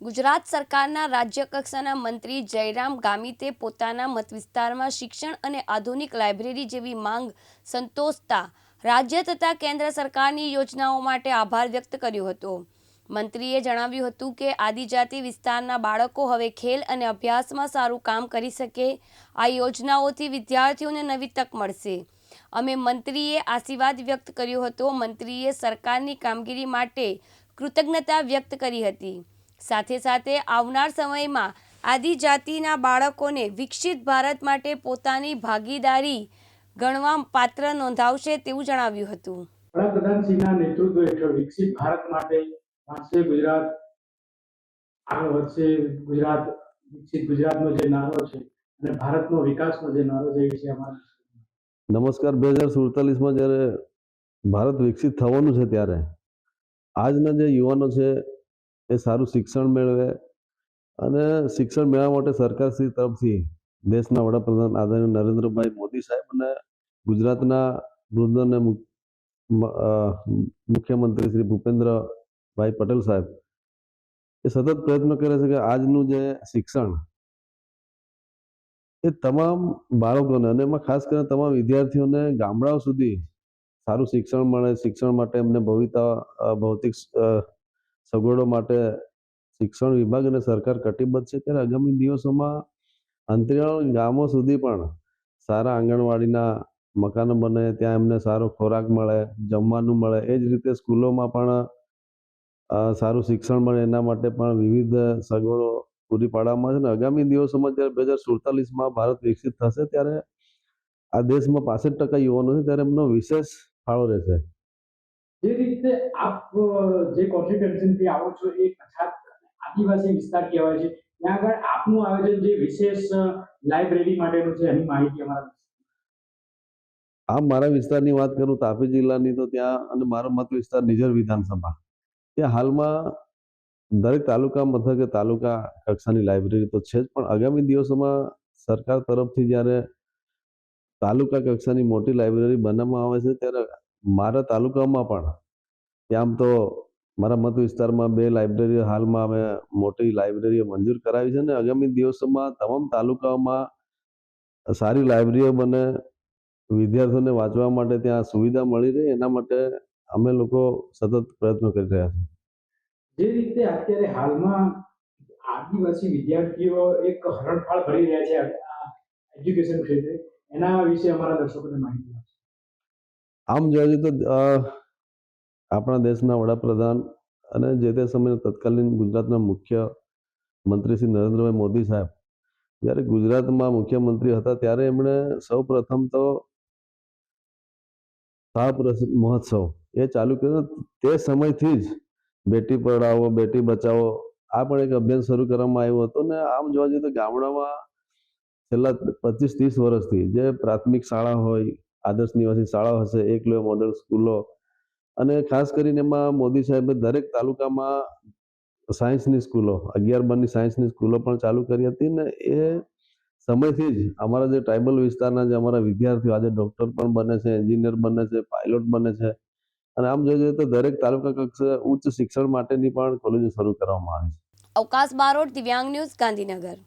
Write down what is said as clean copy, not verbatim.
ગુજરાત સરકારના રાજ્ય કક્ષાના મંત્રી જયરામ ગામિતે પોતાના મતવિસ્તારમાં શિક્ષણ અને આધુનિક લાઇબ્રેરી જેવી માંગ સંતોષતા રાજ્ય તથા કેન્દ્ર સરકારની યોજનાઓ માટે આભાર વ્યક્ત કર્યો હતો. મંત્રીએ જણાવ્યું હતું કે આદિજાતિ વિસ્તારના બાળકો હવે ખેલ અને અભ્યાસમાં સારું કામ કરી શકે. આ યોજનાઓથી વિદ્યાર્થીઓને નવી તક મળશે. અમે મંત્રીએ આશીર્વાદ વ્યક્ત કર્યો હતો. મંત્રીએ સરકારની કામગીરી માટે કૃતજ્ઞતા વ્યક્ત કરી હતી. સાથે સાથે આવનાર સમયમાં આદિજાતિના બાળકોને વિકસિત ભારત માટે પોતાની ભાગીદારી ગણવા પાત્ર નોંધાવશે તેવું જણાવ્યું હતું. વડાપ્રધાનશ્રીના નેતૃત્વ હેઠળ વિકસિત ભારત માટે વાંચશે ગુજરાત આગળ વધશે. ગુજરાત વિકસિત ગુજરાતનો જે નારો છે અને ભારતનો વિકાસનો જે નારો છે એ વિશે અમારા નમસ્કાર. 2047માં જ્યારે ભારત વિકસિત થવાનું છે ત્યારે આજના જે યુવાનો છે એ સારું શિક્ષણ મેળવે અને શિક્ષણ મેળવવા માટે સરકારશ્રી તરફથી દેશના વડાપ્રધાન આદરણીય નરેન્દ્રભાઈ મોદી સાહેબ અને ગુજરાતના વૃદ્ધ અને મુખ્યમંત્રી શ્રી ભૂપેન્દ્રભાઈ પટેલ સાહેબ એ સતત પ્રયત્ન કરે છે કે આજનું જે શિક્ષણ એ તમામ બાળકોને અને એમાં ખાસ કરીને તમામ વિદ્યાર્થીઓને ગામડાઓ સુધી સારું શિક્ષણ મળે. શિક્ષણ માટે એમને ભૌતિક સગવડો માટે શિક્ષણ વિભાગ અને સરકાર કટિબદ્ધ છે. ત્યારે આગામી દિવસોમાં અંતરિયાળ ગામો સુધી પણ સારા આંગણવાડીના મકાનો બને, ત્યાં એમને સારો ખોરાક મળે, જમવાનું મળે. એ જ રીતે સ્કૂલોમાં પણ સારું શિક્ષણ મળે એના માટે પણ વિવિધ સગવડો પૂરી પાડવામાં આવે છે. અને આગામી દિવસોમાં જ્યારે 2047માં ભારત વિકસિત થશે ત્યારે આ દેશમાં 65% યુવાનો છે ત્યારે એમનો વિશેષ ફાળો રહેશે. જે રીતે આપ જે કોન્સ્ટિટ્યુન્સીથી આવો છો એ પછાત આદિવાસી વિસ્તાર કહેવાય છે, ત્યાં આગળ આપનું આયોજન જે વિશેષ લાઇબ્રેરી માટેનું છે એની માહિતી અમારા. આમ મારા વિસ્તારની વાત કરું તાપી જિલ્લાની તો ત્યાં અને મારો મત વિસ્તાર નિઝર વિધાનસભા, ત્યાં હાલમાં દરેક તાલુકા મથકે તાલુકા કક્ષાની લાઇબ્રેરી તો છે જ, પણ આગામી દિવસોમાં સરકાર તરફથી જ્યારે તાલુકા કક્ષાની મોટી લાઇબ્રેરી બનાવવામાં આવે છે ત્યારે મારા તાલુકામાં પણ ત્યાં આમ તો મારા મત વિસ્તારમાં 2 લાઇબ્રેરીઓ હાલમાં અમે મોટી લાઇબ્રેરીઓ મંજૂર કરાવી છે. અને આગામી દિવસોમાં તમામ તાલુકાઓમાં સારી લાઇબ્રેરીઓ બને, વિદ્યાર્થીઓને વાંચવા માટે ત્યાં સુવિધા મળી રહે એના માટે અમે લોકો સતત પ્રયત્નો કરી રહ્યા છીએ. જે રીતે અત્યારે હાલમાં આદિવાસી વિદ્યાર્થીઓ એક હરણફાળ ભરી રહ્યા છે એજ્યુકેશન ક્ષેત્રે, એના વિશે અમારા દર્શકોને માહિતી આપશે. આમ જોવા જઈએ તો આપણા દેશના વડાપ્રધાન અને જે તે સમયે તત્કાલીન ગુજરાતના મુખ્ય મંત્રી શ્રી નરેન્દ્રભાઈ મોદી સાહેબ જ્યારે ગુજરાતમાં મુખ્યમંત્રી હતા ત્યારે એમણે સૌ પ્રથમ તો શાળા મહોત્સવ એ ચાલુ કર્યો. તે સમયથી જ બેટી પઢાઓ બેટી બચાવો આ પણ એક અભિયાન શરૂ કરવામાં આવ્યું હતું. ને આમ જોવા જઈએ તો ગામડામાં છેલ્લા 25-30 વર્ષથી જે પ્રાથમિક શાળા હોય, આદર્શ નિવાસી શાળાઓ હશે, એકલવ્ય મોડેલ સ્કૂલો, અને ખાસ કરીને એમાં મોદી સાહેબે દરેક તાલુકામાં સાયન્સની સ્કૂલો 11-12ની સાયન્સની સ્કૂલો પણ ચાલુ કરી હતી. ને એ સમયથી જ અમારા જે ટ્રાઇબલ વિસ્તારના જે અમારા વિદ્યાર્થીઓ આજે ડૉક્ટર પણ બને છે, એન્જિનિયર બને છે, પાયલોટ બને છે. અને આમ જોઈએ તો દરેક તાલુકા કક્ષાએ ઉચ્ચ શિક્ષણ માટેની પણ કોલેજો શરૂ કરવામાં આવી છે. અવકાશ બારોટ, દિવ્યાંગ ન્યૂઝ, ગાંધીનગર.